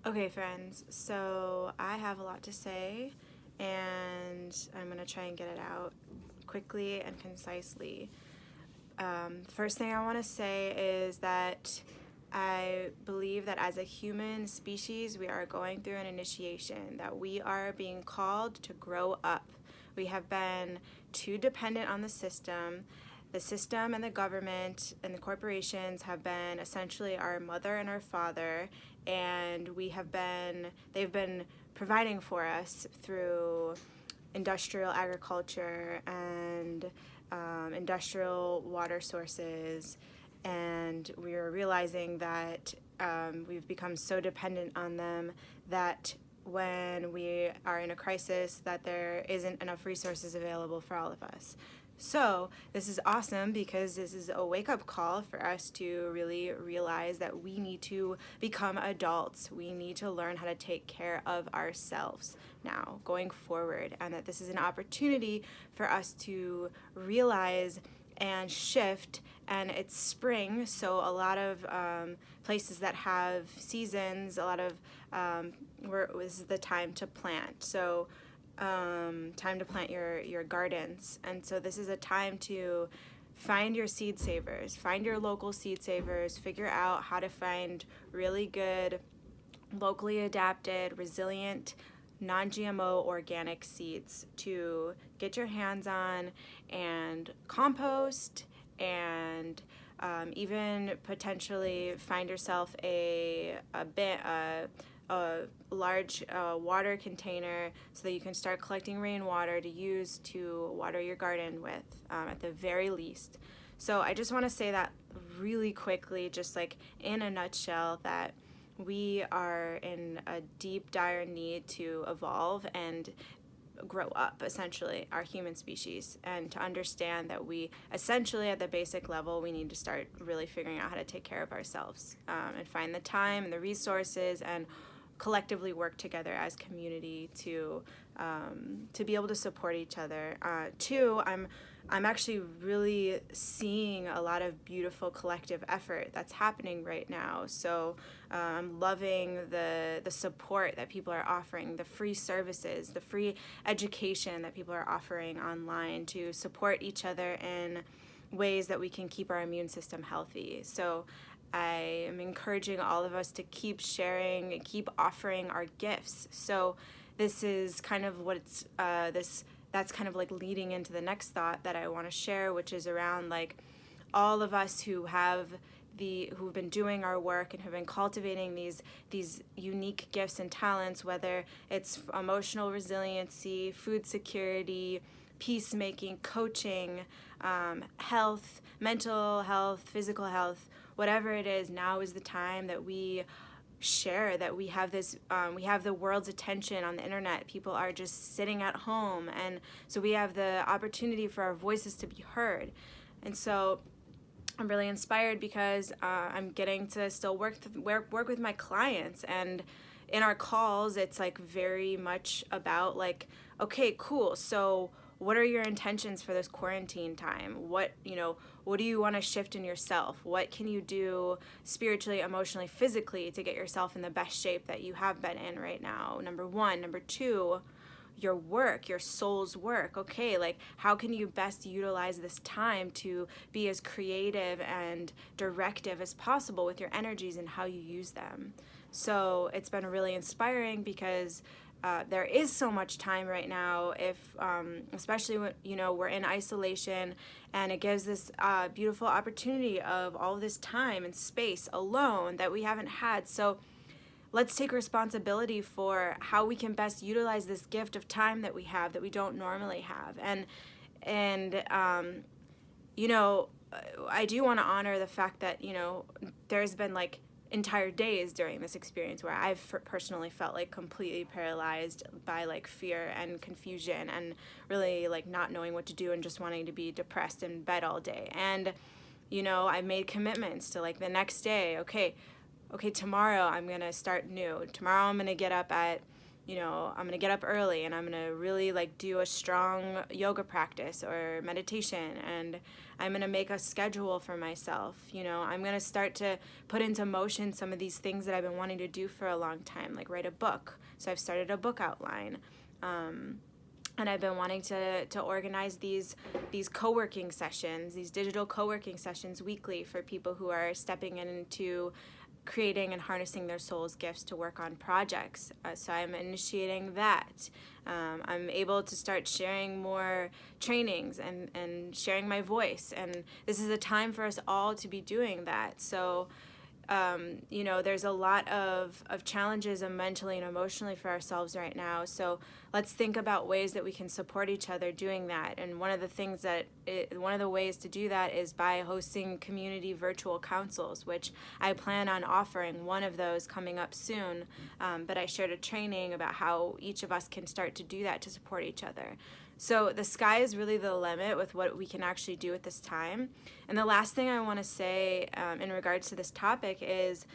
Okay, friends, so I have a lot to say, and I'm going to try and get it out quickly and concisely. First thing I want to say is that I believe that as a human species, we are going through an initiation, that we are being called to grow up. We have been too dependent on the system. The system and the government and the corporations have been essentially our mother and our father, and they've been providing for us through industrial agriculture and industrial water sources, and we are realizing that we've become so dependent on them that when we are in a crisis that there isn't enough resources available for all of us. So this is awesome because this is a wake-up call for us to really realize that we need to become adults. We need to learn how to take care of ourselves now going forward, and that this is an opportunity for us to realize and shift. And it's spring, so a lot of places that have seasons, a lot of this is the time to plant. So time to plant your gardens. And so this is a time to find your seed savers, find your local seed savers, figure out how to find really good, locally adapted, resilient, non-GMO organic seeds to get your hands on and compost, and even potentially find yourself a large water container so that you can start collecting rainwater to use to water your garden with, at the very least. So I just want to say that really quickly, just like in a nutshell, that we are in a deep, dire need to evolve and grow up, essentially, our human species, and to understand that we essentially, at the basic level, we need to start really figuring out how to take care of ourselves, and find the time and the resources and collectively work together as community to be able to support each other. Two, I'm actually really seeing a lot of beautiful collective effort that's happening right now. So I'm loving the support that people are offering, the free services, the free education that people are offering online to support each other in ways that we can keep our immune system healthy. So I am encouraging all of us to keep sharing and keep offering our gifts. So this is kind of what's that's kind of like leading into the next thought that I want to share, which is around like all of us who've been doing our work and have been cultivating these unique gifts and talents, whether it's emotional resiliency, food security, peacemaking, coaching, health, mental health, physical health, whatever it is. Now is the time that we share that we have this, we have the world's attention on the internet. People are just sitting at home, and so we have the opportunity for our voices to be heard. And so I'm really inspired because I'm getting to still work with my clients, and in our calls it's like very much about like, okay, cool, so what are your intentions for this quarantine time? What do you want to shift in yourself? What can you do spiritually, emotionally, physically to get yourself in the best shape that you have been in right now? Number one. Number two, your work, your soul's work. Okay, like how can you best utilize this time to be as creative and directive as possible with your energies and how you use them? So it's been really inspiring because there is so much time right now, if especially when we're in isolation, and it gives this beautiful opportunity of all this time and space alone that we haven't had. So let's take responsibility for how we can best utilize this gift of time that we have that we don't normally have. And I do want to honor the fact that there's been like entire days during this experience where I've personally felt like completely paralyzed by like fear and confusion and really like not knowing what to do and just wanting to be depressed in bed all day. And I made commitments to like the next day, okay, tomorrow I'm gonna start new. Tomorrow I'm gonna get up at I'm gonna get up early and I'm gonna really like do a strong yoga practice or meditation, and I'm gonna make a schedule for myself. I'm gonna start to put into motion some of these things that I've been wanting to do for a long time, like write a book. So I've started a book outline. And I've been wanting to organize these co-working sessions, these digital co-working sessions weekly for people who are stepping into creating and harnessing their soul's gifts to work on projects. So I'm initiating that. I'm able to start sharing more trainings and sharing my voice. And this is a time for us all to be doing that. So there's a lot of challenges mentally and emotionally for ourselves right now. So let's think about ways that we can support each other doing that. And one of the ways to do that is by hosting community virtual councils, which I plan on offering one of those coming up soon. But I shared a training about how each of us can start to do that to support each other. So the sky is really the limit with what we can actually do at this time. And the last thing I want to say in regards to this topic is,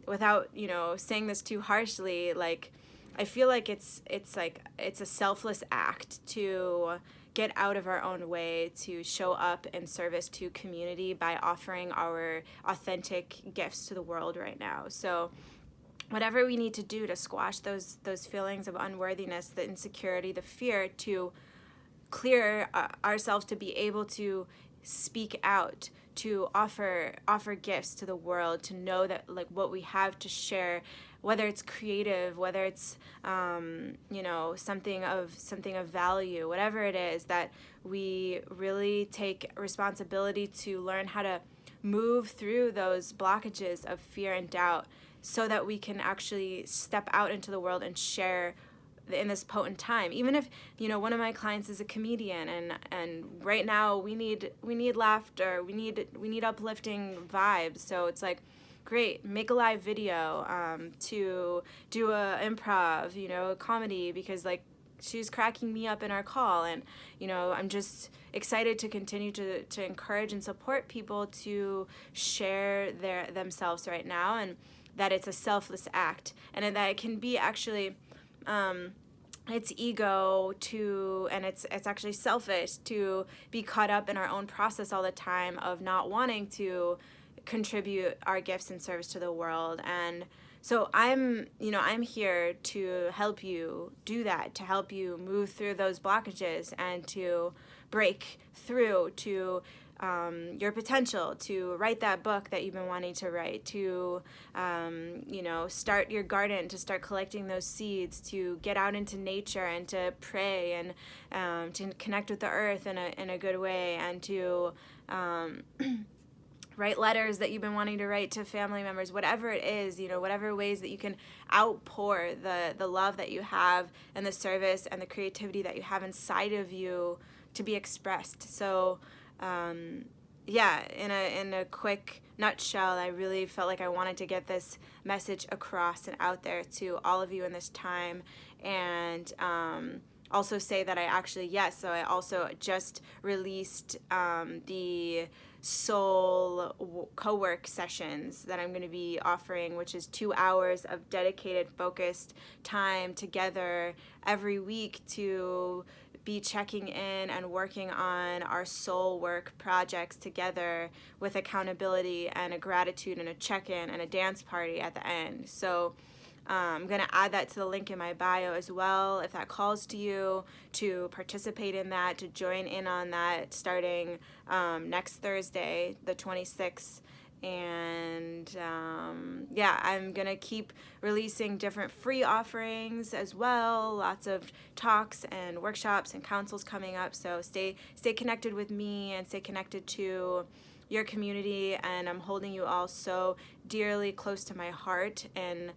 without saying this too harshly, like I feel like it's a selfless act to get out of our own way to show up in service to community by offering our authentic gifts to the world right now. So whatever we need to do to squash those feelings of unworthiness, the insecurity, the fear, to clear ourselves to be able to speak out, to offer gifts to the world, to know that like what we have to share, whether it's creative, whether it's something of value, whatever it is, that we really take responsibility to learn how to move through those blockages of fear and doubt, so that we can actually step out into the world and share in this potent time. Even if one of my clients is a comedian, and right now we need laughter, we need uplifting vibes. So it's like, great, make a live video, to do a improv, a comedy, because like she's cracking me up in our call. And I'm just excited to continue to encourage and support people to share themselves right now, and that it's a selfless act, and that it can be actually it's ego and it's actually selfish to be caught up in our own process all the time of not wanting to contribute our gifts and service to the world. And so I'm here to help you do that, to help you move through those blockages and to break through to your potential, to write that book that you've been wanting to write, to start your garden, to start collecting those seeds, to get out into nature and to pray and to connect with the earth in a good way, and to write letters that you've been wanting to write to family members, whatever it is, whatever ways that you can outpour the love that you have and the service and the creativity that you have inside of you to be expressed. So in a quick nutshell, I really felt like I wanted to get this message across and out there to all of you in this time. And also say that I also just released the soul co-work sessions that I'm going to be offering, which is 2 hours of dedicated, focused time together every week to be checking in and working on our soul work projects together, with accountability and a gratitude and a check-in and a dance party at the end. So I'm going to add that to the link in my bio as well, if that calls to you, to participate in that, to join in on that starting next Thursday, the 26th. And I'm going to keep releasing different free offerings as well, lots of talks and workshops and councils coming up. So stay connected with me and stay connected to your community. And I'm holding you all so dearly close to my heart, and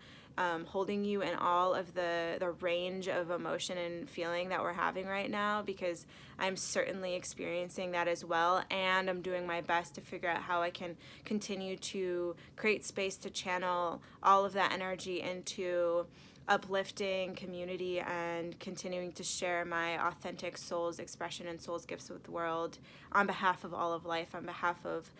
holding you in all of the range of emotion and feeling that we're having right now, because I'm certainly experiencing that as well, and I'm doing my best to figure out how I can continue to create space to channel all of that energy into uplifting community and continuing to share my authentic soul's expression and soul's gifts with the world on behalf of all of life, on behalf of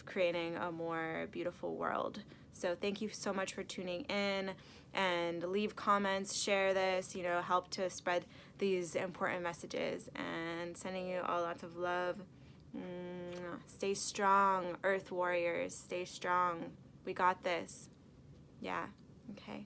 creating a more beautiful world. So thank you so much for tuning in, and leave comments, share this, help to spread these important messages, and sending you all lots of love. Stay strong, Earth Warriors. Stay strong. We got this. Yeah. Okay.